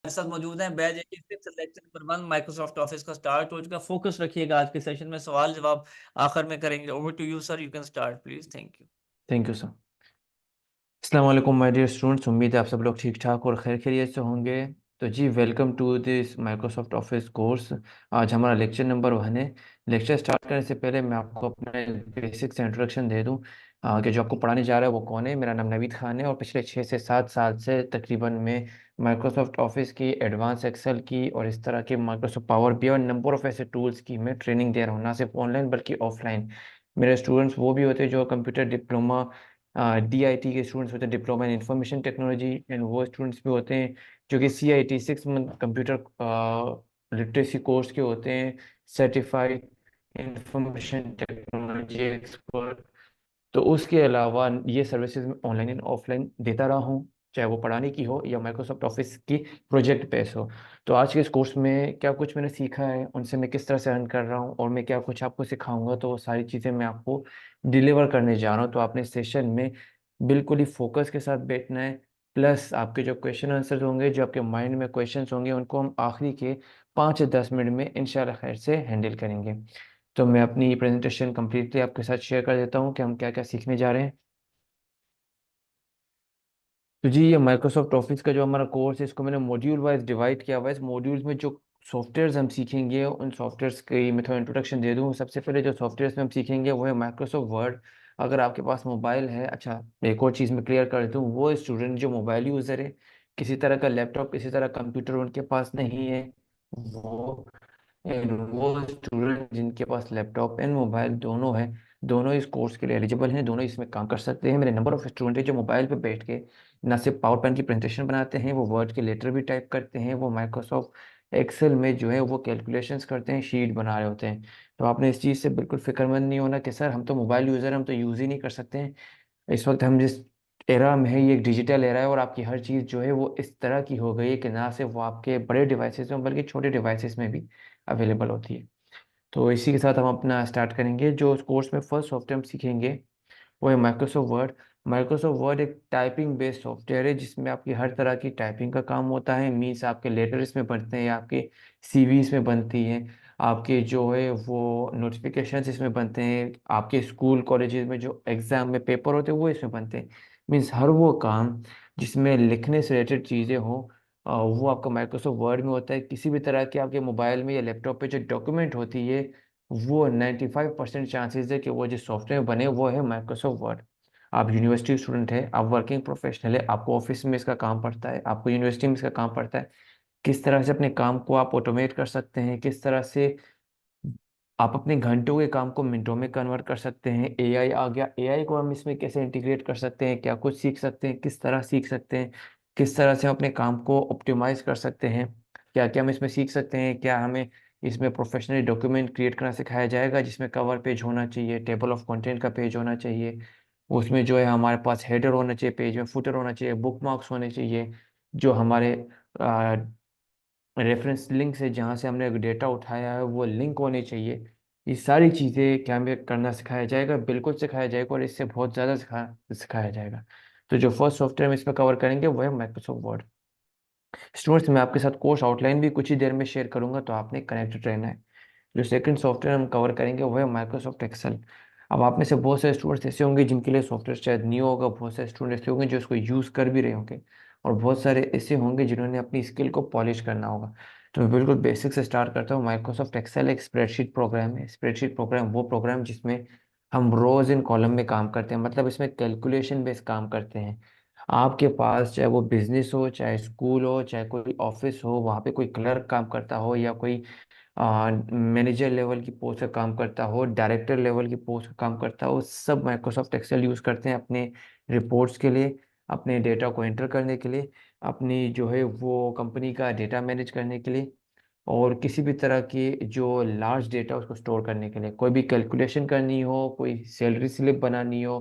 हमारे साथ मौजूद हैं batch 86 lecture number 1 Microsoft office का स्टार्ट हो चुका। फोकस रखिएगा आज के सेशन में, सवाल जवाब आखिर में करेंगे। Over to you sir, you can start please. Thank you. Thank you sir. अस्सलाम वालेकुम माय डियर स्टूडेंट्स, उम्मीद है आप सब लोग ठीक ठाक और खैर खैरियत से होंगे। तो जी welcome to this Microsoft office course. आज हमारा लेक्चर नंबर 1 है। लेक्चर स्टार्ट करने से पहले मैं आपको अपने बेसिक से इंट्रोडक्शन दे दूं कि जो आपको पढ़ाने जा रहा है वो कौन है। मेरा नाम नवीद खान है और पिछले 6 से 7 साल से तकरीबन मैं माइक्रोसॉफ्ट ऑफिस की, एडवांस एक्सेल की और इस तरह के माइक्रोसॉफ्ट पावर बी और नंबर ऑफ ऐसे टूल्स की मैं ट्रेनिंग दे रहा हूँ, ना सिर्फ ऑनलाइन बल्कि ऑफलाइन। मेरे स्टूडेंट्स वो भी होते हैं जो कंप्यूटर डिप्लोमा DIT के स्टूडेंट्स होते हैं, diploma in information technology, and वो स्टूडेंट्स भी होते हैं जो कि CIT 6 month computer literacy course के होते हैं, सर्टिफाइड इंफॉर्मेशन टेक्नोलॉजी एक्सपर्ट। तो उसके अलावा ये सर्विसेज मैं ऑनलाइन एंड ऑफलाइन देता रहा हूँ, चाहे वो पढ़ाने की हो या माइक्रोसॉफ्ट ऑफिस की प्रोजेक्ट बेस हो। तो आज के इस कोर्स में क्या कुछ मैंने सीखा है, उनसे मैं किस तरह से अर्न कर रहा हूँ और मैं क्या कुछ आपको सिखाऊंगा, तो वो सारी चीज़ें मैं आपको डिलीवर करने जा रहा हूँ। तो आपने सेशन में बिल्कुल ही फोकस के साथ बैठना है। प्लस आपके जो क्वेश्चन आंसर होंगे, जो आपके माइंड में क्वेश्चंस होंगे, उनको हम आखिरी के 5 से 10 मिनट में इंशाल्लाह खैर से हैंडल करेंगे। तो मैं अपनी प्रेजेंटेशन कंप्लीटली आपके साथ शेयर कर देता हूँ कि हम क्या क्या सीखने जा रहे हैं। तो जी ये माइक्रोसॉफ्ट ऑफिस का जो हमारा कोर्स है, इसको मैंने मॉड्यूल वाइज डिवाइड किया हुआ है। इस मॉड्यूल्स में जो सॉफ्टवेयर्स हम सीखेंगे, उन सॉफ्टवेयर्स की मैं थोड़ा इंट्रोडक्शन दे दूँ। सबसे पहले जो सॉफ्टवेयर्स में हम सीखेंगे वो है माइक्रोसॉफ्ट वर्ड। अगर आपके पास मोबाइल है, अच्छा एक और चीज़ मैं क्लियर कर दूँ, वो स्टूडेंट जो मोबाइल यूज़र है, किसी तरह का लैपटॉप, किसी तरह कंप्यूटर उनके पास नहीं है, वो एंड वो स्टूडेंट जिनके पास लैपटॉप एंड मोबाइल दोनों है, दोनों इस कोर्स के लिए एलिजिबल हैं, दोनों इसमें काम कर सकते हैं। मेरे नंबर ऑफ स्टूडेंट है जो मोबाइल पे बैठ के ना सिर्फ पावर पॉइंट की प्रेजेंटेशन बनाते हैं, वो वर्ड के लेटर भी टाइप करते हैं, वो माइक्रोसॉफ्ट एक्सेल में जो है वो कैलकुलेशंस करते हैं, शीट बना रहे होते हैं। तो आपने इस चीज़ से बिल्कुल फिक्रमंद नहीं होना कि सर हम तो मोबाइल यूज़र हैं, हम तो यूज़ ही नहीं कर सकते हैं। इस वक्त हम जिस एरा में है, ये एक डिजिटल एरा है और आपकी हर चीज़ जो है वो इस तरह की हो गई है कि ना सिर्फ वो आपके बड़े डिवाइसेस में बल्कि छोटे डिवाइसेस में भी अवेलेबल होती है। तो इसी के साथ हम अपना स्टार्ट करेंगे। जो उस कोर्स में फर्स्ट सॉफ्टवेयर हम सीखेंगे वो है माइक्रोसॉफ्ट वर्ड। माइक्रोसॉफ्ट वर्ड एक टाइपिंग बेस्ड सॉफ्टवेयर है जिसमें आपकी हर तरह की टाइपिंग का काम होता है। मीन्स आपके लेटर्स में बनते हैं, आपके CVs में बनती हैं, आपके जो है वो नोटिफिकेशन इसमें बनते हैं, आपके स्कूल कॉलेजेस में जो एग्ज़ाम में पेपर होते हैं वो इसमें बनते हैं। मीन्स हर वो काम जिसमें लिखने से रिलेटेड चीज़ें हों, वो आपका माइक्रोसॉफ्ट वर्ड में होता है। किसी भी तरह के आपके मोबाइल में या लैपटॉप पे जो डॉक्यूमेंट होती है, वो 95% चांसेस है कि वो जो सॉफ्टवेयर बने वो है माइक्रोसॉफ्ट वर्ड। आप यूनिवर्सिटी स्टूडेंट है, आप वर्किंग प्रोफेशनल है, आपको ऑफिस में इसका काम पड़ता है, आपको यूनिवर्सिटी में इसका काम पड़ता है। किस तरह से अपने काम को आप ऑटोमेट कर सकते हैं, किस तरह से आप अपने घंटों के काम को मिनटों में कन्वर्ट कर सकते हैं। AI आ गया, AI को हम इसमें कैसे इंटीग्रेट कर सकते हैं, क्या कुछ सीख सकते हैं, किस तरह सीख सकते हैं, किस तरह से हम अपने काम को ऑप्टिमाइज कर सकते हैं, क्या क्या हम इसमें सीख सकते हैं। क्या हमें इसमें प्रोफेशनली डॉक्यूमेंट क्रिएट करना सिखाया जाएगा जिसमें कवर पेज होना चाहिए, टेबल ऑफ कंटेंट का पेज होना चाहिए, उसमें जो है हमारे पास हेडर होना चाहिए, पेज में फुटर होना चाहिए, बुक मार्क्स होने चाहिए, जो हमारे रेफरेंस लिंक से जहाँ से हमने डेटा उठाया है वो लिंक होने चाहिए। ये सारी चीज़ें क्या हमें करना सिखाया जाएगा, बिल्कुल सिखाया जाएगा और इससे बहुत ज़्यादा सिखाया जाएगा। तो जो फर्स्ट सॉफ्टवेयर हम इसमें कवर करेंगे वो है माइक्रोसॉफ्ट वर्ड। स्टूडेंट्स, मैं आपके साथ कोर्स आउटलाइन भी कुछ ही देर में शेयर करूंगा, तो आपने कनेक्टेड रहना है। जो सेकंड सॉफ्टवेयर हम कवर करेंगे वो है माइक्रोसॉफ्ट एक्सेल। अब आप में से बहुत सारे स्टूडेंट्स ऐसे होंगे जिनके लिए सॉफ्टवेयर शायद न्यू होगा, बहुत सारे स्टूडेंट ऐसे होंगे जो इसको यूज़ कर भी रहे होंगे, और बहुत सारे ऐसे होंगे जिन्होंने अपनी स्किल को पॉलिश करना होगा। तो मैं बिल्कुल बेसिक से स्टार्ट करता हूँ। माइक्रोसॉफ्ट एक्सेल एक स्प्रेडशीट प्रोग्राम है। स्प्रेडशीट प्रोग्राम वो प्रोग्राम जिसमें हम रोज इन कॉलम में काम करते हैं, मतलब इसमें कैलकुलेशन बेस्ड काम करते हैं। आपके पास चाहे वो बिजनेस हो, चाहे स्कूल हो, चाहे कोई ऑफिस हो, वहाँ पे कोई क्लर्क काम करता हो या कोई मैनेजर लेवल की पोस्ट का काम करता हो, डायरेक्टर लेवल की पोस्ट का काम करता हो, सब माइक्रोसॉफ्ट एक्सेल यूज़ करते हैं अपने रिपोर्ट्स के लिए, अपने डेटा को एंटर करने के लिए, अपनी जो है वो कंपनी का डेटा मैनेज करने के लिए, और किसी भी तरह की जो लार्ज डेटा उसको स्टोर करने के लिए। कोई भी कैलकुलेशन करनी हो, कोई सैलरी स्लिप बनानी हो,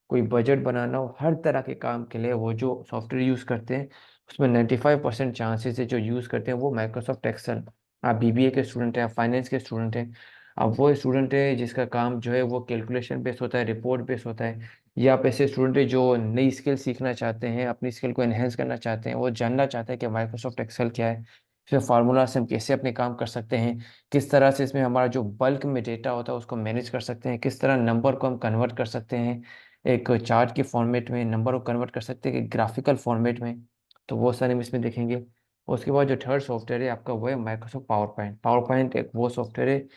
कोई बजट बनाना हो, हर तरह के काम के लिए वो जो सॉफ्टवेयर यूज़ करते हैं उसमें 95% चांसेस है जो यूज़ करते हैं वो माइक्रोसॉफ्ट एक्सेल। आप BBA के स्टूडेंट हैं, आप फाइनेंस के स्टूडेंट हैं, आप वो स्टूडेंट है जिसका काम जो है वो कैलकुलेशन बेस्ड होता है, रिपोर्ट बेस्ड होता है। या आप ऐसे स्टूडेंट हैं जो नई स्किल सीखना चाहते हैं, अपनी स्किल को एनहेंस करना चाहते हैं, वो जानना चाहते हैं कि माइक्रोसॉफ्ट एक्सेल क्या है, इसमें फार्मूला से हम कैसे अपने काम कर सकते हैं, किस तरह से इसमें हमारा जो बल्क में डेटा होता है उसको मैनेज कर सकते हैं, किस तरह नंबर को हम कन्वर्ट कर सकते हैं एक चार्ट के फॉर्मेट में, नंबर को कन्वर्ट कर सकते हैं एक ग्राफिकल फॉर्मेट में। तो वो सारे हम इसमें देखेंगे। उसके बाद जो थर्ड सॉफ्टवेयर है आपका वो है Microsoft power point. Power point एक वो सॉफ्टवेयर है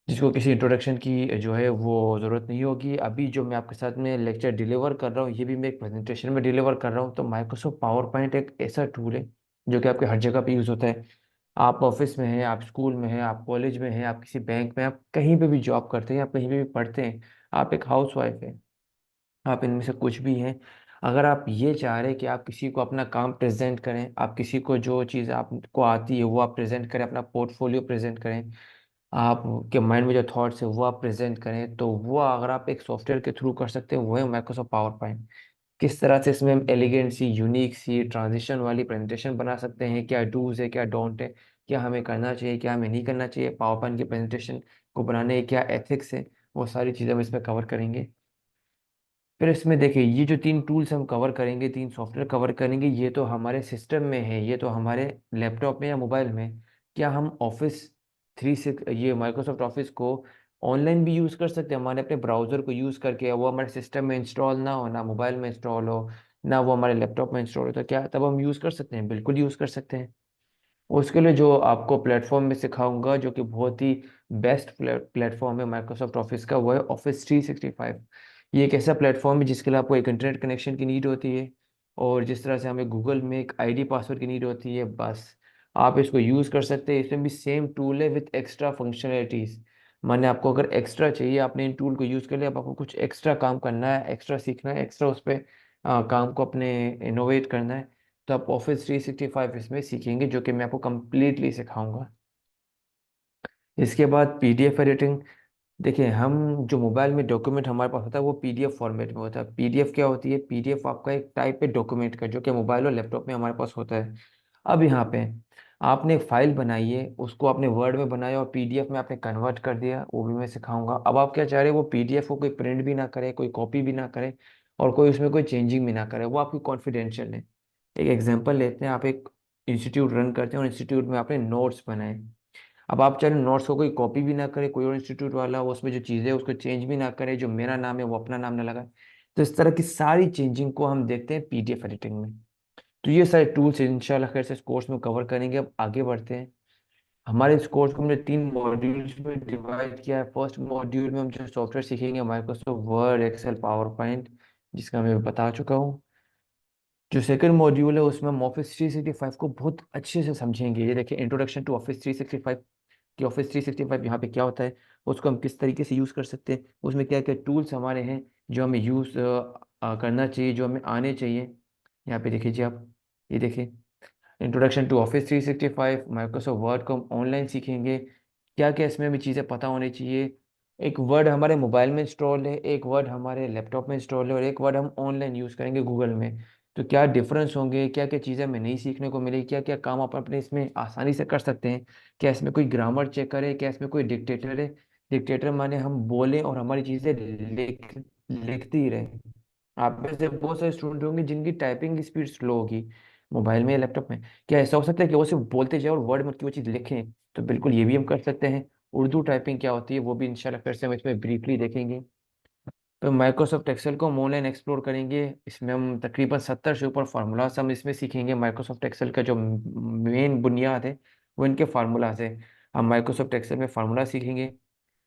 जिसको किसी इंट्रोडक्शन की जो है वो ज़रूरत नहीं होगी। अभी जो मैं आपके साथ में लेक्चर डिलीवर कर रहा हूँ ये भी मैं एक प्रेजेंटेशन में डिलीवर कर रहा हूँ। तो माइक्रोसॉफ्ट पावर पॉइंट एक ऐसा टूल है जो कि आपके हर जगह पे यूज़ होता है। आप ऑफिस में हैं, आप स्कूल में हैं, आप कॉलेज में हैं, आप किसी बैंक में, आप कहीं पे भी जॉब करते हैं, आप कहीं पे भी पढ़ते हैं, आप एक हाउस वाइफ हैं, आप इनमें से कुछ भी हैं, अगर आप ये चाह रहे हैं कि आप किसी को अपना काम प्रेजेंट करें, आप किसी को जो चीज़ आपको आती है वो आप प्रेजेंट करें, अपना पोर्टफोलियो प्रेजेंट करें, आपके माइंड में जो थॉट्स है वो आप प्रेजेंट करें, तो वो अगर आप एक सॉफ्टवेयर के थ्रू कर सकते हैं वो है माइक्रोसॉफ्ट पावर पॉइंट। किस तरह से इसमें हम एलिगेंट सी, यूनिक सी, ट्रांजिशन वाली प्रेजेंटेशन बना सकते हैं, क्या डूज है, क्या डोंट है, क्या हमें करना चाहिए, क्या हमें नहीं करना चाहिए, पावर पॉइंट की प्रेजेंटेशन को बनाने के क्या एथिक्स है, वो सारी चीज़ें हम इसमें कवर करेंगे। फिर इसमें देखिए ये जो 3 टूल्स हम कवर करेंगे, 3 सॉफ्टवेयर कवर करेंगे, ये तो हमारे सिस्टम में है, ये तो हमारे लैपटॉप में या मोबाइल में। क्या हम ऑफिस 36 ये माइक्रोसॉफ्ट ऑफिस को ऑनलाइन भी यूज़ कर सकते हैं, हमारे अपने ब्राउज़र को यूज़ करके? वो हमारे सिस्टम में इंस्टॉल ना हो, ना मोबाइल में इंस्टॉल हो, ना वो हमारे लैपटॉप में इंस्टॉल हो, तो क्या तब हम यूज़ कर सकते हैं? बिल्कुल यूज़ कर सकते हैं। उसके लिए जो आपको प्लेटफॉर्म में सिखाऊंगा जो कि बहुत ही बेस्ट प्लेटफॉर्म है माइक्रोसॉफ्ट ऑफिस का, वो है ऑफिस 365। ये एक ऐसा प्लेटफॉर्म है जिसके लिए आपको एक इंटरनेट कनेक्शन की नीड होती है, और जिस तरह से हमें गूगल में एक आईडी पासवर्ड की नीड होती है, बस आप इसको यूज़ कर सकते हैं। इसमें भी सेम टूल है विथ एक्स्ट्रा फंक्शनलिटीज़। माने आपको अगर एक्स्ट्रा चाहिए, आपने इन टूल को यूज़ कर लिया, अब आपको कुछ एक्स्ट्रा काम करना है, एक्स्ट्रा सीखना है, एक्स्ट्रा उस पर काम को अपने इनोवेट करना है, तो आप ऑफिस 365 इसमें सीखेंगे जो कि मैं आपको कंप्लीटली सिखाऊंगा। इसके बाद पीडीएफ एडिटिंग। देखिए हम जो मोबाइल में डॉक्यूमेंट हमारे पास होता है वो पीडीएफ फॉर्मेट में होता है। पीडीएफ क्या होती है? पीडीएफ आपका एक टाइप है डॉक्यूमेंट का जो कि मोबाइल और लैपटॉप में हमारे पास होता है। अब यहाँ पे आपने एक फाइल बनाई है, उसको आपने वर्ड में बनाया और पीडीएफ में आपने कन्वर्ट कर दिया, वो भी मैं सिखाऊंगा। अब आप क्या चाह रहे हैं? वो पीडीएफ को कोई प्रिंट भी ना करे, कोई कॉपी भी ना करे, और कोई उसमें कोई चेंजिंग भी ना करे, वो आपकी कॉन्फिडेंशियल है। एक एग्जांपल लेते हैं, आप एक इंस्टीट्यूट रन करते हैं और इंस्टीट्यूट में आपने नोट्स बनाए। अब आप चाहे नोट्स को कोई कॉपी भी ना करे, कोई और इंस्टीट्यूट वाला उसमें जो चीज़ें उसको चेंज भी ना करे, जो मेरा नाम है वो अपना नाम ना लगाए, तो इस तरह की सारी चेंजिंग को हम देखते हैं पीडीएफ एडिटिंग में। तो ये सारे टूल्स इंशाल्लाह खैर से इस कोर्स में कवर करेंगे। अब आगे बढ़ते हैं। हमारे इस कोर्स को हमने 3 मॉड्यूल्स में डिवाइड किया है। फर्स्ट मॉड्यूल में हम जो सॉफ्टवेयर सीखेंगे Microsoft Word, Excel, PowerPoint, जिसका मैं बता चुका हूँ। जो सेकंड मॉड्यूल है उसमें हम ऑफिस 365 को बहुत अच्छे से समझेंगे। ये देखिए इंट्रोडक्शन टू ऑफिस 365, कि ऑफिस 365 यहाँ पे क्या होता है, उसको हम किस तरीके से यूज़ कर सकते हैं, उसमें क्या क्या टूल्स हमारे हैं जो हमें यूज़ करना चाहिए, जो हमें आने चाहिए। यहाँ पे देखिए जी आप, ये देखिए introduction to Office 365, Microsoft Word को हम ऑनलाइन सीखेंगे, क्या क्या इसमें हमें चीज़ें पता होनी चाहिए। एक वर्ड हमारे मोबाइल में इंस्टॉल है, एक वर्ड हमारे लैपटॉप में इंस्टॉल है, और एक वर्ड हम ऑनलाइन यूज़ करेंगे गूगल में। तो क्या डिफरेंस होंगे, क्या क्या चीज़ें हमें नहीं सीखने को मिलेगी, क्या क्या काम आप अपने इसमें आसानी से कर सकते हैं। क्या इसमें कोई ग्रामर चेक करे, क्या इसमें कोई डिक्टेटर है? डिक्टेटर माने हम बोलें और हमारी चीज़ें लिखती ही रहें। आप में से बहुत सारे स्टूडेंट होंगे जिनकी टाइपिंग स्पीड स्लो होगी मोबाइल में या लैपटॉप में। क्या ऐसा हो सकता है कि वो सिर्फ बोलते जाए और वर्ड में की वो चीज़ लिखें? तो बिल्कुल ये भी हम कर सकते हैं। उर्दू टाइपिंग क्या होती है वो भी इंशाल्लाह फिर से हम इसमें ब्रीफली देखेंगे। तो माइक्रोसॉफ्ट एक्सेल को हम ऑनलाइन एक्सप्लोर करेंगे। इसमें हम तकरीबन 70 से ऊपर फार्मूलाज हम इसमें सीखेंगे। माइक्रोसॉफ्ट एक्सेल का जो मेन बुनियाद है वो इनके फार्मूलाज है। हम माइक्रोसॉफ्ट एक्सेल में फार्मूला सीखेंगे।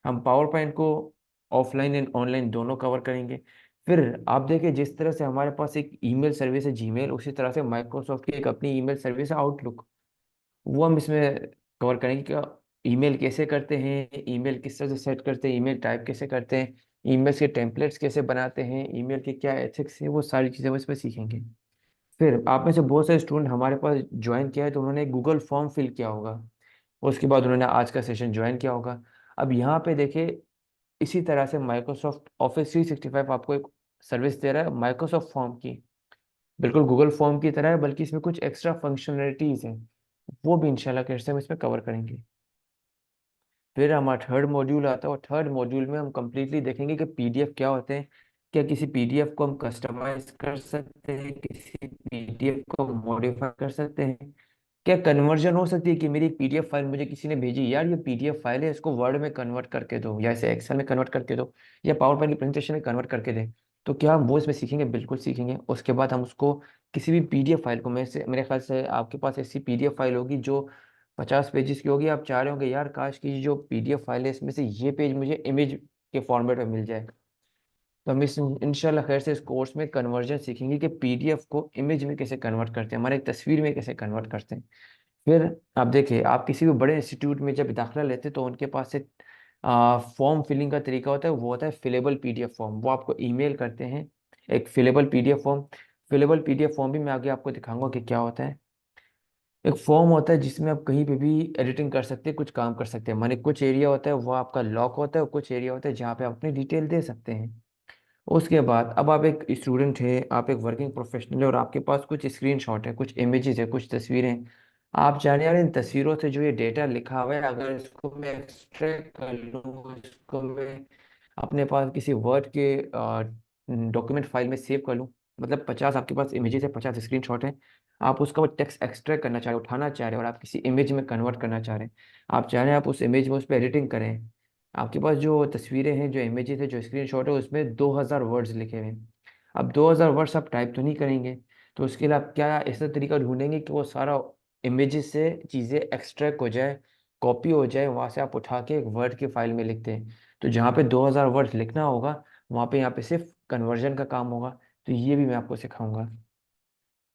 हम पावर पॉइंट को ऑफलाइन एंड ऑनलाइन दोनों कवर करेंगे। फिर आप देखिए जिस तरह से हमारे पास एक ईमेल सर्विस है जीमेल, उसी तरह से माइक्रोसॉफ्ट की एक अपनी ईमेल सर्विस है आउटलुक। वो हम इसमें कवर करेंगे कि ईमेल कैसे करते हैं, ईमेल किस तरह से सेट करते हैं, ईमेल टाइप कैसे करते हैं, ईमेल के टेम्पलेट्स कैसे बनाते हैं, ईमेल के क्या एथिक्स हैं, वो सारी चीज़ें हम इसमें सीखेंगे। फिर आप में से बहुत सारे स्टूडेंट हमारे पास ज्वाइन किया है तो उन्होंने गूगल फॉर्म फिल किया होगा, उसके बाद उन्होंने आज का सेशन ज्वाइन किया होगा। अब यहाँ पे देखिए इसी तरह से माइक्रोसॉफ्ट ऑफिस 365 आपको एक सर्विस दे रहा है माइक्रोसॉफ्ट फॉर्म की, बिल्कुल गूगल फॉर्म की तरह है, बल्कि इसमें कुछ एक्स्ट्रा फंक्शनलिटीज हैं, वो भी इंशाल्लाह कैसे हम इसमें कवर करेंगे। फिर हमारा थर्ड मॉड्यूल आता है और थर्ड मॉड्यूल में हम कंप्लीटली देखेंगे कि पीडीएफ क्या होते हैं, क्या किसी पीडीएफ को हम कस्टमाइज कर सकते हैं, किसी पीडीएफ को मॉडिफाई कर सकते हैं? क्या कन्वर्जन हो सकती है कि मेरी एक पीडीएफ फाइल मुझे किसी ने भेजी, यार ये पीडीएफ फाइल है, इसको वर्ड में कन्वर्ट करके दो, या इसे एक्सेल में कन्वर्ट करके दो, या पावर पॉइंट की प्रेजेंटेशन में कन्वर्ट करके दें? तो क्या हम वो इसमें सीखेंगे? बिल्कुल सीखेंगे। उसके बाद हम उसको किसी भी पीडीएफ फाइल को, मेरे ख्याल से आपके पास ऐसी पीडीएफ फाइल होगी जो 50 पेजेस की होगी, आप चाह रहे होंगे यार काश की जो पीडीएफ फाइल है इसमें से ये पेज मुझे इमेज के फॉर्मेट में मिल जाए। तो हम इस इंशाल्लाह खैर से इस कोर्स में कन्वर्जन सीखेंगे कि पीडीएफ को इमेज में कैसे कन्वर्ट करते हैं, हमारे एक तस्वीर में कैसे कन्वर्ट करते हैं। फिर आप देखिए, आप किसी भी बड़े इंस्टीट्यूट में जब दाखिला लेते हैं तो उनके पास एक फॉर्म फिलिंग का तरीका होता है, वो होता है फिलेबल पीडीएफ फॉर्म। वो आपको ईमेल करते हैं एक फिलेबल पीडीएफ फॉर्म। फिलेबल पीडीएफ फॉर्म भी मैं आगे आपको दिखाऊंगा कि क्या होता है। एक फॉर्म होता है जिसमें आप कहीं पे भी एडिटिंग कर सकते हैं, कुछ काम कर सकते हैं। माने कुछ एरिया होता है वो आपका लॉक होता है, और कुछ एरिया होता है जहाँ पे आप अपनी डिटेल दे सकते हैं। उसके बाद अब आप एक स्टूडेंट है, आप एक वर्किंग प्रोफेशनल है, और आपके पास कुछ स्क्रीनशॉट है, कुछ इमेजेस है, कुछ तस्वीरें। आप जान यार इन तस्वीरों से जो ये डेटा लिखा हुआ है, अगर इसको मैं एक्सट्रैक्ट कर लूँ, इसको मैं अपने पास किसी वर्ड के डॉक्यूमेंट फाइल में सेव कर लूँ, मतलब 50 आपके पास इमेजेस है, 50 स्क्रीनशॉट है, आप उसका वो टेक्स्ट एक्सट्रैक्ट करना चाह रहे हो, उठाना चाह रहे हो, और आप किसी इमेज में कन्वर्ट करना चाह रहे हैं। आप चाह रहे हैं आप उस इमेज में उस पर एडिटिंग करें। आपके पास जो तस्वीरें हैं, जो इमेजेस है, जो स्क्रीनशॉट है, उसमें 2000 वर्ड्स लिखे हुए हैं। अब 2000 वर्ड्स आप टाइप तो नहीं करेंगे, तो उसके लिए आप क्या ऐसा तरीका ढूंढेंगे कि वो सारा इमेजेस से चीज़ें एक्सट्रैक्ट हो जाए, कॉपी हो जाए, वहाँ से आप उठा के एक वर्ड की फाइल में लिखते हैं। तो जहाँ पे 2000 वर्ड्स लिखना होगा, वहाँ पे यहाँ पे सिर्फ कन्वर्जन का काम होगा। तो ये भी मैं आपको सिखाऊंगा,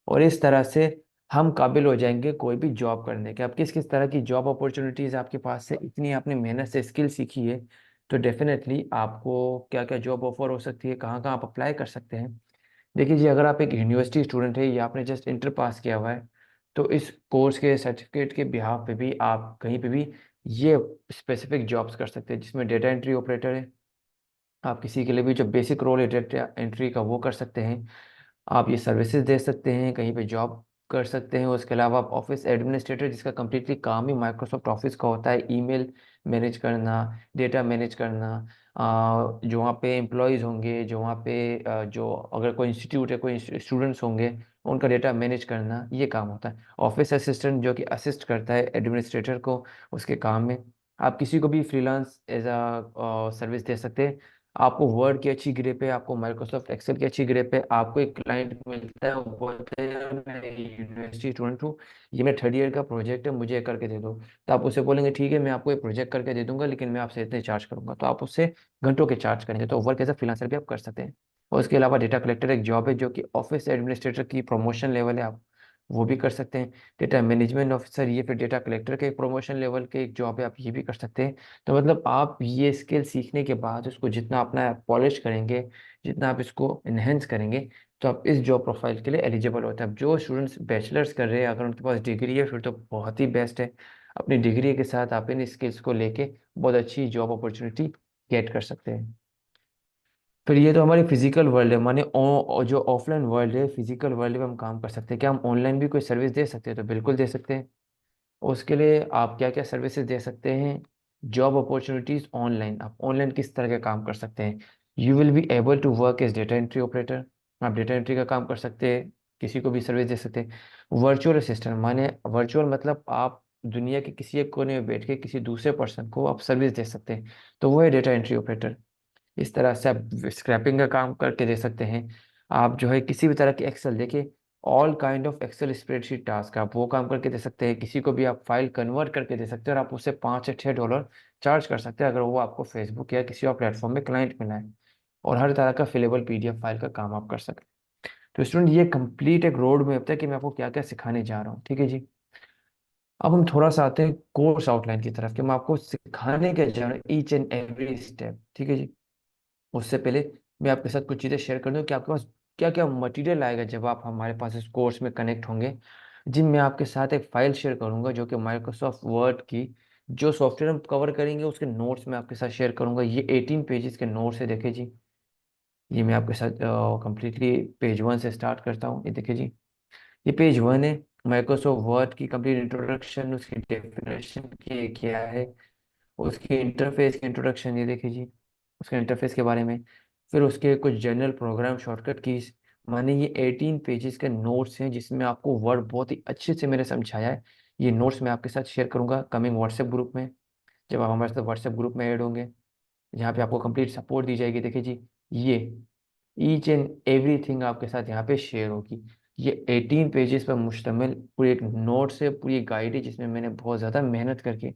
और इस तरह से हम काबिल हो जाएंगे कोई भी जॉब करने के। अब किस किस तरह की जॉब अपॉर्चुनिटीज़ आपके पास है, इतनी आपने मेहनत से स्किल सीखी है, तो डेफिनेटली आपको क्या क्या जॉब ऑफर हो सकती है, कहाँ कहाँ आप अप्लाई कर सकते हैं। देखिए जी, अगर आप एक यूनिवर्सिटी स्टूडेंट है या आपने जस्ट इंटर पास किया हुआ है, तो इस कोर्स के सर्टिफिकेट के बिहाफ पे भी आप कहीं पे भी ये स्पेसिफिक जॉब्स कर सकते हैं, जिसमें डेटा एंट्री ऑपरेटर है। आप किसी के लिए भी जो बेसिक रोल है डेटा एंट्री का, वो कर सकते हैं। आप ये सर्विसेज दे सकते हैं, कहीं पे जॉब कर सकते हैं। उसके अलावा आप ऑफिस एडमिनिस्ट्रेटर, जिसका कम्प्लीटली काम ही माइक्रोसॉफ्ट ऑफिस का होता है, ईमेल मैनेज करना, डेटा मैनेज करना, जो वहाँ पे एम्प्लॉयज़ होंगे, जो वहाँ पे जो अगर कोई इंस्टीट्यूट है, कोई स्टूडेंट्स होंगे, उनका डेटा मैनेज करना, ये काम होता है। ऑफिस असिस्टेंट जो कि असिस्ट करता है एडमिनिस्ट्रेटर को उसके काम में। आप किसी को भी फ्रीलांस एज अ सर्विस दे सकते हैं। आपको वर्ड की अच्छी ग्रिप है, आपको माइक्रोसॉफ्ट एक्सेल की अच्छी ग्रिप है, आपको एक क्लाइंट मिलता है, वो बोलते हैं "यार, मैं यूनिवर्सिटी स्टूडेंट हूँ, ये मेरा 3rd ईयर का प्रोजेक्ट है, मुझे ये करके दे दो"। तो आप उससे बोलेंगे ठीक है, मैं आपको एक प्रोजेक्ट करके दे दूंगा, लेकिन मैं आपसे इतने चार्ज करूंगा। तो आप उससे घंटों के चार्ज करेंगे। तो वर्क एज अ फ्रीलांसर भी आप कर सकते हैं। और उसके अलावा डेटा कलेक्टर एक जॉब है जो कि ऑफिस एडमिनिस्ट्रेटर की प्रमोशन लेवल है, आप वो भी कर सकते हैं। डेटा मैनेजमेंट ऑफिसर, ये फिर डेटा कलेक्टर के एक प्रमोशन लेवल के एक जॉब है, आप ये भी कर सकते हैं। तो मतलब आप ये स्किल सीखने के बाद उसको जितना अपना पॉलिश करेंगे, जितना आप इसको इन्हेंस करेंगे, तो आप इस जॉब प्रोफाइल के लिए एलिजिबल होते हैं। अब जो स्टूडेंट्स बैचलर्स कर रहे हैं, अगर उनके पास डिग्री है, फिर तो बहुत ही बेस्ट है। अपनी डिग्री के साथ आप इन स्किल्स को लेके बहुत अच्छी जॉब अपॉर्चुनिटी गेट कर सकते हैं। फिर ये तो हमारी फिजिकल वर्ल्ड है, माने जो ऑफलाइन वर्ल्ड है, फिजिकल वर्ल्ड में हम काम कर सकते हैं। क्या हम ऑनलाइन भी कोई सर्विस दे सकते हैं? तो बिल्कुल दे सकते हैं। उसके लिए आप क्या क्या सर्विसेज दे सकते हैं? जॉब अपॉर्चुनिटीज ऑनलाइन, आप ऑनलाइन किस तरह के काम कर सकते हैं? You will be able to work as data entry operator, आप डेटा एंट्री का काम कर सकते हैं, किसी को भी सर्विस दे सकते हैं। वर्चुअल असिस्टेंट, माने वर्चुअल मतलब आप दुनिया के किसी एक कोने में बैठ के किसी दूसरे पर्सन को आप सर्विस दे सकते हैं, तो वो है डेटा एंट्री ऑपरेटर। इस तरह से आप स्क्रैपिंग का काम करके दे सकते हैं। आप जो है किसी भी तरह की एक्सेल, देखिए all kind of Excel spreadsheet task, आप वो काम करके दे सकते हैं। किसी को भी आप फाइल कन्वर्ट करके दे सकते हैं, और आप उससे 5 से 6 डॉलर चार्ज कर सकते हैं, अगर वो आपको फेसबुक या किसी और प्लेटफॉर्म में क्लाइंट मिला है। और हर तरह का फिलेबल पीडीएफ फाइल का काम आप कर सकते हैं। तो स्टूडेंट, ये कंप्लीट एक रोड मैप है कि मैं आपको क्या क्या सिखाने जा रहा हूँ, ठीक है जी। अब हम थोड़ा सा आते हैं कोर्स आउटलाइन की तरफ, कि मैं आपको सिखाने के जा रहा हूँ ईच एंड एवरी स्टेप, ठीक है जी। उससे पहले मैं आपके साथ कुछ चीज़ें शेयर कर दूं कि आपके पास क्या क्या मटेरियल आएगा जब आप हमारे पास इस कोर्स में कनेक्ट होंगे। जी, मैं आपके साथ एक फाइल शेयर करूंगा जो कि माइक्रोसॉफ्ट वर्ड की जो सॉफ्टवेयर हम कवर करेंगे उसके नोट्स मैं आपके साथ शेयर करूंगा। ये 18 पेजेस के नोट्स है, देखिए जी। ये मैं आपके साथ कंप्लीटली पेज 1 से स्टार्ट करता हूँ। ये देखिए जी, ये पेज 1 है। माइक्रोसॉफ्ट वर्ड की कंप्लीट इंट्रोडक्शन, उसकी डेफिनेशन की क्या है, उसके इंटरफेस की इंट्रोडक्शन, ये देखिए जी, उसके इंटरफेस के बारे में। फिर उसके कुछ जनरल प्रोग्राम शॉर्टकट कीज। माने ये 18 पेजेस के नोट्स हैं जिसमें आपको वर्ड बहुत ही अच्छे से मैंने समझाया है। ये नोट्स मैं आपके साथ शेयर करूंगा कमिंग व्हाट्सएप ग्रुप में, जब आप हमारे साथ व्हाट्सएप ग्रुप में ऐड होंगे, जहाँ पे आपको कंप्लीट सपोर्ट दी जाएगी। देखिए जी, ये ईच एंड एवरीथिंग आपके साथ यहाँ पे शेयर होगी। ये 18 पेजेस पर मुश्तमिल पूरी एक नोट्स है, पूरी गाइड है, जिसमें मैंने बहुत ज़्यादा मेहनत करके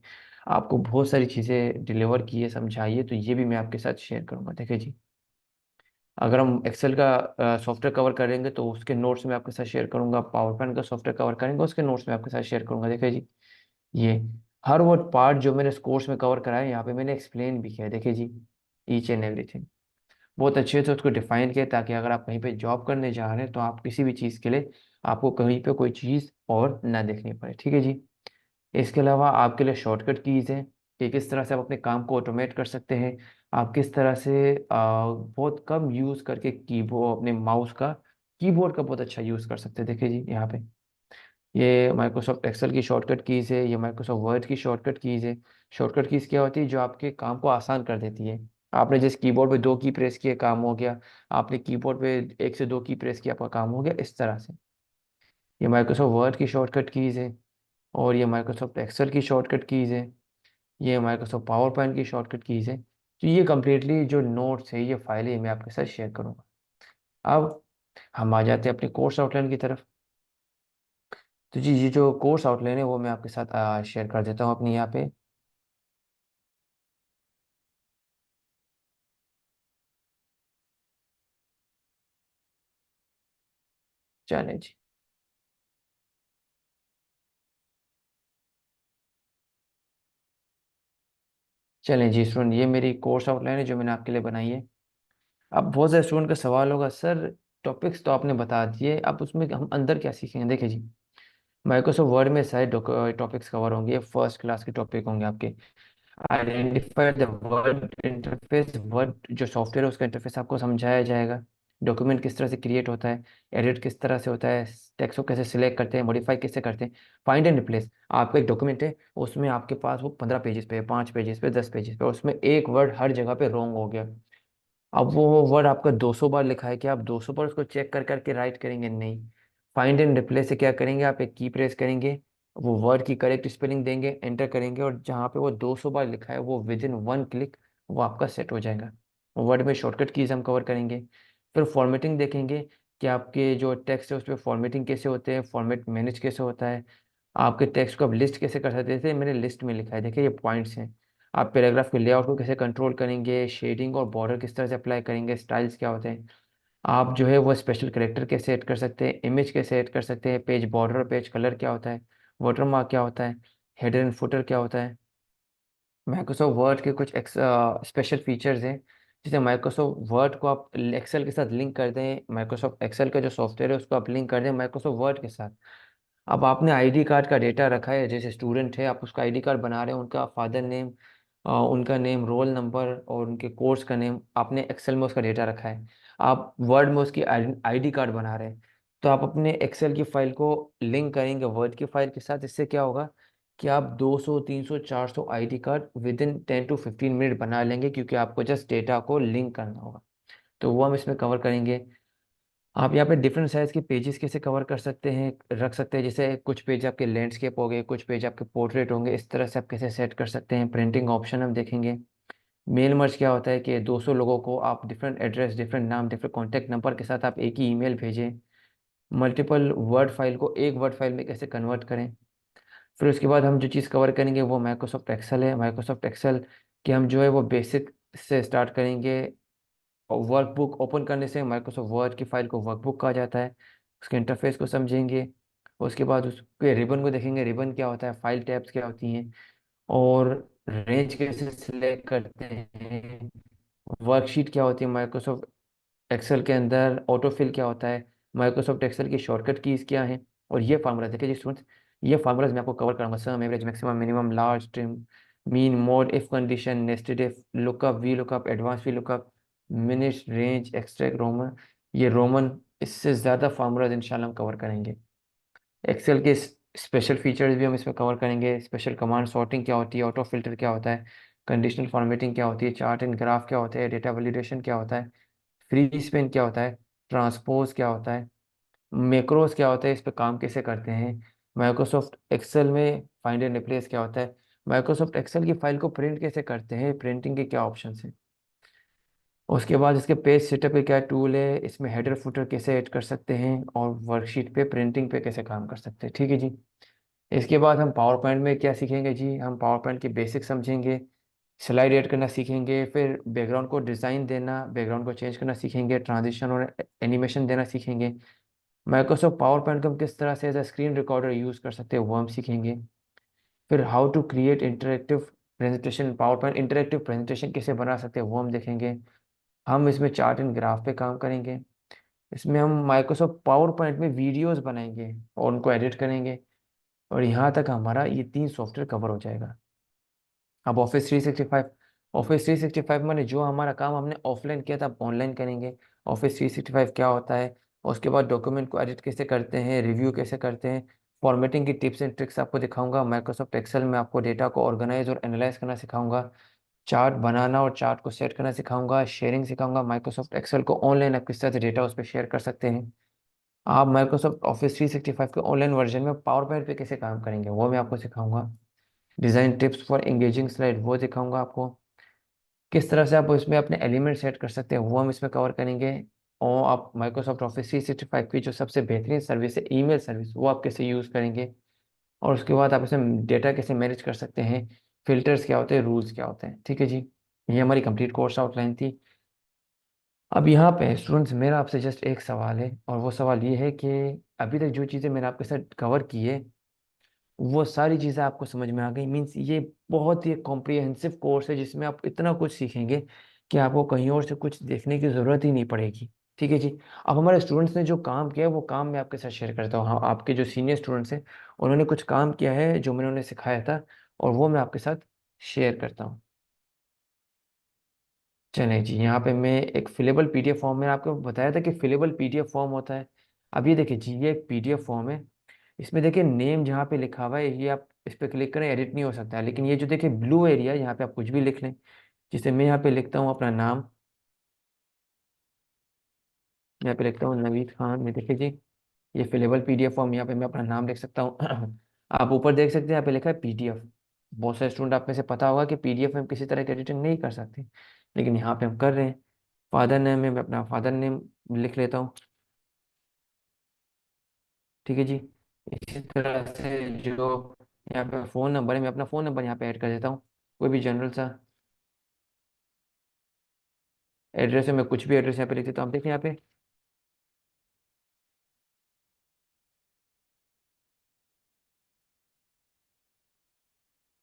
आपको बहुत सारी चीज़ें डिलीवर की है, समझाई है। तो ये भी मैं आपके साथ शेयर करूँगा। देखिए जी, अगर हम एक्सेल का सॉफ्टवेयर कवर करेंगे तो उसके नोट्स में आपके साथ शेयर करूंगा, पावर पॉइंट का सॉफ्टवेयर कवर करेंगे उसके नोट्स में आपके साथ शेयर करूंगा। देखिए जी, ये हर वो पार्ट जो मैंने इस कोर्स में कवर कराया है, यहाँ पे मैंने एक्सप्लेन भी किया है। देखिए जी, ईच एंड एवरीथिंग बहुत अच्छे से उसको डिफाइन किया, ताकि अगर आप कहीं पे जॉब करने जा रहे हैं तो आप किसी भी चीज़ के लिए आपको कहीं पे कोई चीज़ और ना देखनी पड़े। ठीक है जी। इसके अलावा आपके लिए शॉर्टकट कीज़ हैं कि किस तरह से आप अपने काम को ऑटोमेट कर सकते हैं। आप किस तरह से बहुत कम यूज़ करके कीबोर्ड, अपने माउस का, कीबोर्ड का बहुत अच्छा यूज़ कर सकते हैं। देखिए जी, यहाँ पे ये माइक्रोसॉफ्ट एक्सेल की शॉर्टकट कीज़ है, ये माइक्रोसॉफ्ट वर्ड की शॉर्टकट कीज़ है। शॉर्टकट कीज़ क्या होती है? जो आपके काम को आसान कर देती है। आपने जिस कीबोर्ड पे 2 की प्रेस किए, काम हो गया। आपने कीबोर्ड पे 1 से 2 की प्रेस किया, आपका काम हो गया, इस तरह से। ये माइक्रोसॉफ्ट वर्ड की शॉर्टकट कीज़ है, और ये माइक्रोसॉफ्ट एक्सेल की शॉर्टकट कीज़ है, ये माइक्रोसॉफ्ट पावर पॉइंट की शॉर्टकट कीज़ है। तो ये कम्प्लीटली जो नोट्स है, ये फाइलें, मैं आपके साथ शेयर करूँगा। अब हम आ जाते हैं अपने कोर्स आउटलाइन की तरफ। तो जी, ये जो कोर्स आउटलाइन है वो मैं आपके साथ शेयर कर देता हूँ अपनी यहाँ पे। चलें जी, चलें जी स्टूडेंट, ये मेरी कोर्स आउटलाइन है जो मैंने आपके लिए बनाई है। अब बहुत सारे स्टूडेंट का सवाल होगा, सर टॉपिक्स तो आपने बता दिए, अब उसमें हम अंदर क्या सीखेंगे? देखिए जी, माइक्रोसॉफ्ट वर्ड में सारे टॉपिक्स कवर होंगे, फर्स्ट क्लास के टॉपिक होंगे आपके। Identify the word interface, word जो सॉफ्टवेयर है उसका इंटरफेस आपको समझाया जाएगा। डॉक्यूमेंट किस तरह से क्रिएट होता है, एडिट किस तरह से होता है, टेक्स्ट को कैसे सिलेक्ट करते हैं, मॉडिफाई कैसे करते हैं। फाइंड एंड रिप्लेस, आपका एक डॉक्यूमेंट है, उसमें आपके पास वो 15 पेजेस पे, 5 पेजेस पे, 10 पेजेस पे, उसमें एक वर्ड हर जगह पे रॉन्ग हो गया। अब वो वर्ड आपका 200 बार लिखा है, कि आप 200 बार उसको चेक कर करके राइट करेंगे? नहीं। फाइंड एंड रिप्लेस से क्या करेंगे? आप एक की प्रेस करेंगे, वो वर्ड की करेक्ट स्पेलिंग देंगे, एंटर करेंगे, और जहाँ पे वो 200 बार लिखा है वो विद इन 1 क्लिक वो आपका सेट हो जाएगा। वर्ड में शॉर्टकट कीज हम कवर करेंगे। फिर फॉर्मेटिंग देखेंगे कि आपके जो टेक्स्ट है उस पर फॉर्मेटिंग कैसे होते हैं, फॉर्मेट मैनेज कैसे होता है, आपके टेक्स्ट को आप लिस्ट कैसे कर सकते थे। मैंने लिस्ट में लिखा है, देखिए ये पॉइंट्स हैं। आप पैराग्राफ के लेआउट को कैसे कंट्रोल करेंगे, शेडिंग और बॉर्डर किस तरह से अप्लाई करेंगे, स्टाइल्स क्या होते हैं, आप जो है वो स्पेशल करेक्टर कैसे ऐड कर सकते हैं, इमेज कैसे ऐड कर सकते हैं, पेज बॉर्डर और पेज कलर क्या होता है, वाटरमार्क क्या होता है, हेडर एंड फुटर क्या होता है। माइक्रोसॉफ्ट वर्ड के कुछ स्पेशल फीचर्स हैं, जैसे माइक्रोसॉफ्ट वर्ड को आप एक्सेल के साथ लिंक कर दें, माइक्रोसॉफ्ट एक्सेल का जो सॉफ्टवेयर है उसको आप लिंक कर दें माइक्रोसॉफ्ट वर्ड के साथ। अब आपने आईडी कार्ड का डेटा रखा है, जैसे स्टूडेंट है, आप उसका आईडी कार्ड बना रहे हैं, उनका फादर नेम, उनका नेम, रोल नंबर और उनके कोर्स का नेम, आपने एक्सेल में उसका डेटा रखा है। आप वर्ड में उसकी आईडी कार्ड बना रहे हैं, तो आप अपने एक्सेल की फाइल को लिंक करेंगे वर्ड की फाइल के साथ। इससे क्या होगा कि आप 200, 300, 400 ID card with in 10 to 15 minute बना लेंगे, क्योंकि आपको जस्ट डेटा को लिंक करना होगा। तो वो हम इसमें कवर करेंगे। आप यहाँ पे डिफरेंट साइज के पेजेस कैसे कवर कर सकते हैं, रख सकते हैं, जैसे कुछ पेज आपके लैंडस्केप हो गए, कुछ पेज आपके पोर्ट्रेट होंगे, इस तरह से आप कैसे सेट कर सकते हैं। प्रिंटिंग ऑप्शन हम देखेंगे। मेल मर्ज क्या होता है कि 200 लोगों को आप डिफरेंट एड्रेस, डिफरेंट नाम, डिफरेंट कॉन्टैक्ट नंबर के साथ आप एक ही ईमेल भेजें। मल्टीपल वर्ड फाइल को एक वर्ड फाइल में कैसे कन्वर्ट करें। फिर उसके बाद हम जो चीज़ कवर करेंगे वो माइक्रोसॉफ्ट एक्सेल है। माइक्रोसॉफ्ट एक्सेल कि हम जो है वो बेसिक से स्टार्ट करेंगे, और वर्कबुक ओपन करने से माइक्रोसॉफ्ट वर्ड की फाइल को वर्कबुक कहा जाता है, उसके इंटरफेस को समझेंगे। उसके बाद उसके रिबन को देखेंगे, रिबन क्या होता है, फाइल टैब्स क्या होती हैं, और रेंज कैसे सिलेक्ट करते हैं, वर्कशीट क्या होती है माइक्रोसॉफ्ट एक्सेल के अंदर, ऑटोफिल क्या होता है, माइक्रोसॉफ्ट एक्सेल की शॉर्टकट कीज क्या हैं। और ये फार्मूला देखिए जी स्टूडेंट्स, ये फार्मूलाज मैं आपको कवर करूंगा, sum, average, maximum, minimum, large, trim, mean, mode, if condition, nested if, lookup, V lookup, advance V lookup, minute range, extract, roman, ये रोमन, इससे ज़्यादा फार्मूलाज इंशाल्लाह हम कवर करेंगे। एक्सेल के स्पेशल फीचर्स भी हम इसमें कवर करेंगे। स्पेशल कमांड सॉर्टिंग क्या होती है, ऑटो फिल्टर क्या होता है, कंडीशनल फॉर्मेटिंग क्या होती है, चार्ट एंड ग्राफ क्या होते हैं, डेटा वैलिडेशन क्या होता है, फ्री स्पेन क्या होता है, ट्रांसपोज क्या होता है, मैक्रोस क्या होता है, इस पे काम कैसे करते हैं, माइक्रोसॉफ्ट एक्सेल में फाइंड एंड रिप्लेस क्या होता है, माइक्रोसॉफ्ट एक्सेल की फाइल को प्रिंट कैसे करते हैं, प्रिंटिंग के क्या ऑप्शन हैं, उसके बाद इसके पेज सेटअप के क्या टूल है, इसमें हेडर फुटर कैसे ऐड कर सकते हैं, और वर्कशीट पे प्रिंटिंग पे कैसे काम कर सकते हैं। ठीक है जी। इसके बाद हम पावर पॉइंट में क्या सीखेंगे जी, हम पावर पॉइंट के बेसिक समझेंगे, स्लाइड ऐड करना सीखेंगे, फिर बैकग्राउंड को डिज़ाइन देना, बैकग्राउंड को चेंज करना सीखेंगे, ट्रांजिशन और एनिमेशन देना सीखेंगे। माइक्रोसॉफ्ट पावर पॉइंट को हम किस तरह से as a screen recorder use कर सकते हैं वो हम सीखेंगे। फिर how to create interactive presentation, PowerPoint interactive presentation कैसे बना सकते हैं वो हम देखेंगे। हम इसमें चार्ट एंड ग्राफ पे काम करेंगे। इसमें हम माइक्रोसॉफ्ट पावर पॉइंट में वीडियोस बनाएंगे और उनको एडिट करेंगे। और यहाँ तक हमारा ये 3 सॉफ्टवेयर कवर हो जाएगा। अब ऑफिस 365, ऑफिस 365 माने जो हमारा काम हमने ऑफलाइन किया था अब ऑनलाइन करेंगे। ऑफिस 365 क्या होता है, उसके बाद डॉक्यूमेंट को एडिट कैसे करते हैं, रिव्यू कैसे करते हैं, फॉर्मेटिंग की टिप्स एंड ट्रिक्स आपको दिखाऊंगा। माइक्रोसॉफ्ट एक्सेल में आपको डेटा को ऑर्गेनाइज और एनालाइज करना सिखाऊंगा। चार्ट बनाना और चार्ट को सेट करना सिखाऊंगा, शेयरिंग सिखाऊंगा। माइक्रोसॉफ्ट एक्सेल को ऑनलाइन आप किस तरह से डेटा उस पर शेयर कर सकते हैं। आप माइक्रोसॉफ्ट ऑफिस 365 के ऑनलाइन वर्जन में पावर पॉइंट पे कैसे काम करेंगे वो मैं आपको सिखाऊंगा। Design tips for engaging slide वो दिखाऊंगा आपको। किस तरह से आप इसमें अपने एलिमेंट सेट कर सकते हैं वो हम इसमें कवर करेंगे। और आप माइक्रोसॉफ्ट ऑफिस 365 की जो सबसे बेहतरीन सर्विस है ईमेल सर्विस वो आप कैसे यूज़ करेंगे। और उसके बाद आप इसमें डेटा कैसे मैनेज कर सकते हैं, फिल्टर्स क्या होते हैं, रूल्स क्या होते हैं। ठीक है जी। ये हमारी कंप्लीट कोर्स आउटलाइन थी। अब यहाँ पे स्टूडेंट्स मेरा आपसे जस्ट एक सवाल है, और वो सवाल ये है कि अभी तक जो चीज़ें मैंने आपके साथ कवर की है वो सारी चीज़ें आपको समझ में आ गई। मीन्स ये बहुत ही कॉम्प्रिहेंसिव कोर्स है जिसमें आप इतना कुछ सीखेंगे कि आपको कहीं और से कुछ देखने की ज़रूरत ही नहीं पड़ेगी। ठीक है जी। अब हमारे स्टूडेंट्स ने जो काम किया है वो काम मैं आपके साथ शेयर करता हूँ। हाँ, आपके जो सीनियर स्टूडेंट्स हैं उन्होंने कुछ काम किया है जो मैंने उन्हें सिखाया था, और वो मैं आपके साथ शेयर करता हूँ। चलें जी, यहाँ पे मैं एक फिलेबल पीडीएफ फॉर्म में आपको बताया था कि फिलेबल पीडीएफ फॉर्म होता है। अब ये देखिए जी, ये एक पीडीएफ फॉर्म है। इसमें देखिए नेम जहाँ पे लिखा हुआ है ये आप इस पे क्लिक करें, एडिट नहीं हो सकता है। लेकिन ये जो देखिए ब्लू एरिया यहाँ पे आप कुछ भी लिख लें। जैसे मैं यहाँ पे लिखता हूँ अपना नाम, यहाँ पे लिखता हूँ नवीद खान। ये देखिए जी, ये फिलेबल पीडीएफ फॉर्म, यहाँ पे मैं अपना नाम लिख सकता हूँ। आप ऊपर देख सकते हैं यहाँ पे लिखा है पीडीएफ। बहुत सारे स्टूडेंट आप में से पता होगा कि पीडीएफ में हम किसी तरह की एडिटिंग नहीं कर सकते, लेकिन यहाँ पे हम कर रहे हैं। फादर नेम में मैं अपना फादर नेम लिख लेता हूँ। ठीक है जी। इसी तरह से जो यहाँ पे फ़ोन नंबर है मैं अपना फ़ोन नंबर यहाँ पे ऐड कर देता हूँ, कोई भी जनरल सा एड्रेस है। मैं कुछ भी एड्रेस यहाँ पे लिख देता हूँ। आप देखें यहाँ पे,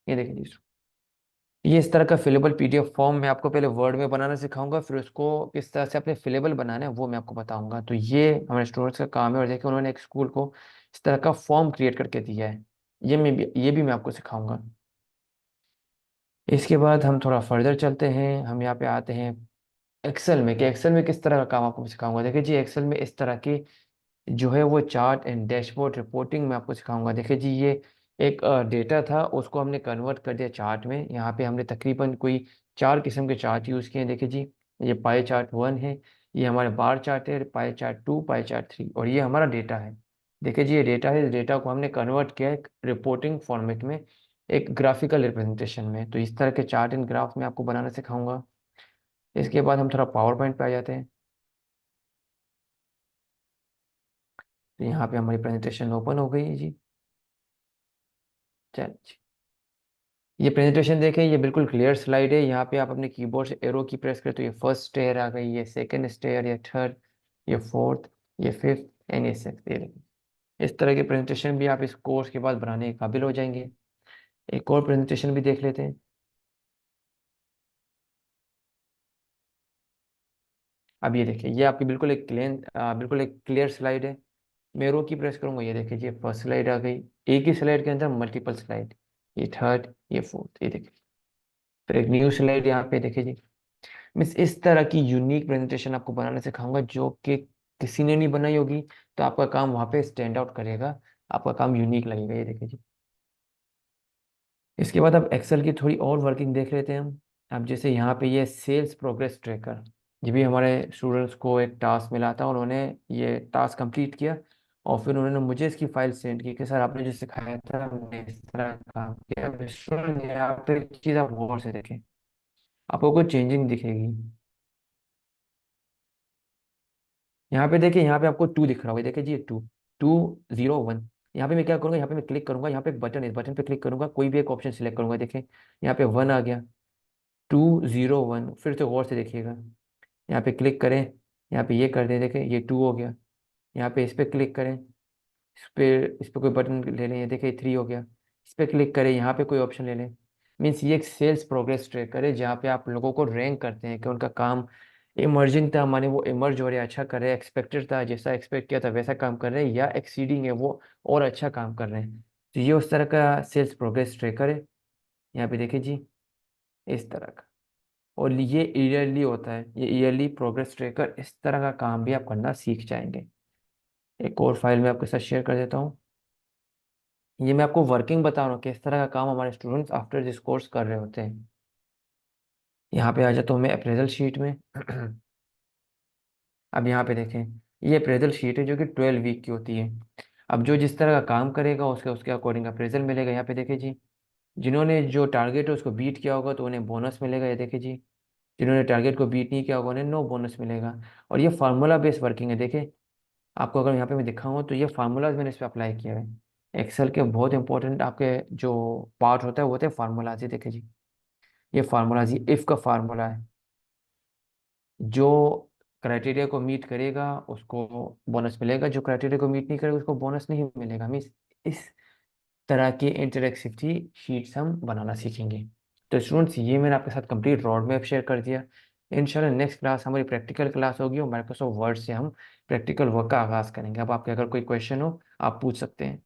ये देखें जी। ये इस तरह का फिलेबल पीडीएफ फॉर्म मैं आपको पहले वर्ड में बनाना सिखाऊंगा, फिर उसको किस तरह से अपने फिलेबल बनाना है वो मैं आपको बताऊंगा। तो ये हमारे स्टूडेंट्स का काम है, और देखिए उन्होंने एक स्कूल को इस तरह का फॉर्म क्रिएट करके दिया है। ये भी मैं आपको सिखाऊंगा। इसके बाद हम थोड़ा फर्दर चलते हैं, हम यहाँ पे आते हैं एक्सेल में, कि एक्सेल में किस तरह का काम आपको सिखाऊंगा। देखिए जी, एक्सेल में इस तरह की जो है वो चार्ट एंड डैशबोर्ड रिपोर्टिंग में आपको सिखाऊंगा। देखिए जी, ये एक डेटा था उसको हमने कन्वर्ट कर दिया चार्ट में। यहाँ पे हमने तकरीबन कोई 4 किस्म के चार्ट यूज़ किए हैं। देखिए जी, ये पाई चार्ट 1 है, ये हमारे बार चार्ट है, पाई चार्ट 2, पाई चार्ट 3, और ये हमारा डेटा है। देखिए जी, ये डेटा है, इस डेटा को हमने कन्वर्ट किया है रिपोर्टिंग फॉर्मेट में, एक ग्राफिकल रिप्रेजेंटेशन में। तो इस तरह के चार्ट एंड ग्राफ में आपको बनाना सिखाऊंगा। इसके बाद हम थोड़ा पावर पॉइंट पे आ जाते हैं। तो यहाँ पे हमारी प्रेजेंटेशन ओपन हो गई है जी। चल, ये प्रेजेंटेशन देखें, ये बिल्कुल क्लियर स्लाइड है। यहाँ पे आप अपने कीबोर्ड से एरो की प्रेस करें तो ये फर्स्ट स्टेयर आ गई, ये सेकंड स्टेयर, ये थर्ड, ये फोर्थ, ये फिफ्थ एंड ये सिक्स्थ। ये देखिए, इस तरह की प्रेजेंटेशन भी आप इस कोर्स के बाद बनाने के काबिल हो जाएंगे। एक और प्रेजेंटेशन भी देख लेते हैं। अब ये देखिए, ये आपकी बिल्कुल एक क्लियर स्लाइड है। मैं एरो की प्रेस करूंगा, ये देखिए ये फर्स्ट स्लाइड आ गई। एक ही स्लाइड के अंदर मल्टीपल स्लाइड, ये थर्ड, ये फोर्थ, ये देखिए। फिर एक न्यू स्लाइड यहाँ पे देखिए जी। मिस इस तरह की यूनिक प्रेजेंटेशन आपको बनाना सिखाऊंगा जो कि किसी ने नहीं बनाई होगी। तो आपका काम वहाँ पे स्टैंड आउट करेगा, आपका काम यूनिक लगेगा। ये देखिए जी। इसके बाद अब एक्सेल की थोड़ी और वर्किंग देख लेते हैं हम। अब जैसे यहाँ पे ये सेल्स प्रोग्रेस ट्रैकर, जब भी हमारे स्टूडेंट्स को एक टास्क मिला था, उन्होंने ये टास्क कंप्लीट किया और फिर उन्होंने मुझे इसकी फाइल सेंड की कि सर आपने जो सिखाया था हमने इस तरह काम किया। स्टूडेंट यहाँ पे एक चीज़ आप गौर से देखें, आपको कोई चेंजिंग दिखेगी। यहाँ पे देखिए, यहाँ पे आपको 2 दिख रहा होगा, देखिए जी 2 2 0 1। यहाँ पे मैं क्या करूँगा, यहाँ पे मैं क्लिक करूंगा, यहाँ पे एक बटन है, इस बटन पे क्लिक करूंगा, कोई भी एक ऑप्शन सिलेक्ट करूंगा, देखिए यहाँ पे 1 आ गया, 2 0 1। फिर से गौर से देखिएगा, यहाँ पे क्लिक करें, यहाँ पे ये कर दें, देखें ये 2 हो गया। यहाँ पे इस पे क्लिक करें, इस पे कोई बटन ले लें, ये देखिए 3 हो गया। इस पे क्लिक करें, यहाँ पे कोई ऑप्शन ले लें। मीन्स ये एक सेल्स प्रोग्रेस ट्रैकर है, जहाँ पे आप लोगों को रैंक करते हैं कि उनका काम इमर्जिंग था, माने वो इमर्ज हो रहे हैं, अच्छा कर रहे हैं, एक्सपेक्टेड था, जैसा एक्सपेक्ट किया था वैसा काम कर रहे हैं, या एक्सीडिंग है वो और अच्छा काम कर रहे हैं। तो ये उस तरह का सेल्स प्रोग्रेस ट्रैकर है। यहाँ पे देखिए जी, इस तरह का। और ये ईयरली होता है, ये ईयरली प्रोग्रेस ट्रैकर, इस तरह का काम भी आप करना सीख जाएंगे। एक और फाइल मैं आपके साथ शेयर कर देता हूँ। ये मैं आपको वर्किंग बता रहा हूँ किस तरह का काम हमारे स्टूडेंट्स आफ्टर दिस कोर्स कर रहे होते हैं। यहाँ पे आ जाता हूँ मैं अप्रेजल शीट में। अब यहाँ पे देखें, ये अप्रेजल शीट है जो कि 12 वीक की होती है। अब जो जिस तरह का काम करेगा उसके उसके अकॉर्डिंग अप्रेजल मिलेगा। यहाँ पे देखिए जी, जिन्होंने जो टारगेट है उसको बीट किया होगा तो उन्हें बोनस मिलेगा, ये देखिए जी। जिन्होंने टारगेट को बीट नहीं किया होगा उन्हें नो बोनस मिलेगा। और ये फार्मूला बेस्ड वर्किंग है, देखिए आपको अगर यहाँ पे मैं दिखाऊँ तो ये फार्मूलाज मैंने इस पर अप्लाई किया है। एक्सेल के बहुत इंपॉर्टेंट आपके जो पार्ट होता है वो होते हैं फार्मूलाज। ये देखिए जी, ये फार्मूलाज, ये इफ का फार्मूला है। जो क्राइटेरिया को मीट करेगा उसको बोनस मिलेगा, जो क्राइटेरिया को मीट नहीं करेगा उसको बोनस नहीं मिलेगा। मीन्स इस तरह की इंटरेक्टिविटी शीट्स हम बनाना सीखेंगे। तो स्टूडेंट्स, ये मैंने आपके साथ कंप्लीट रोड मैप शेयर कर दिया। इंशाल्लाह नेक्स्ट क्लास हमारी प्रैक्टिकल क्लास होगी और माइक्रोसॉफ्ट वर्ड से हम प्रैक्टिकल वर्क का आगाज़ करेंगे। अब आपके अगर कोई क्वेश्चन हो आप पूछ सकते हैं।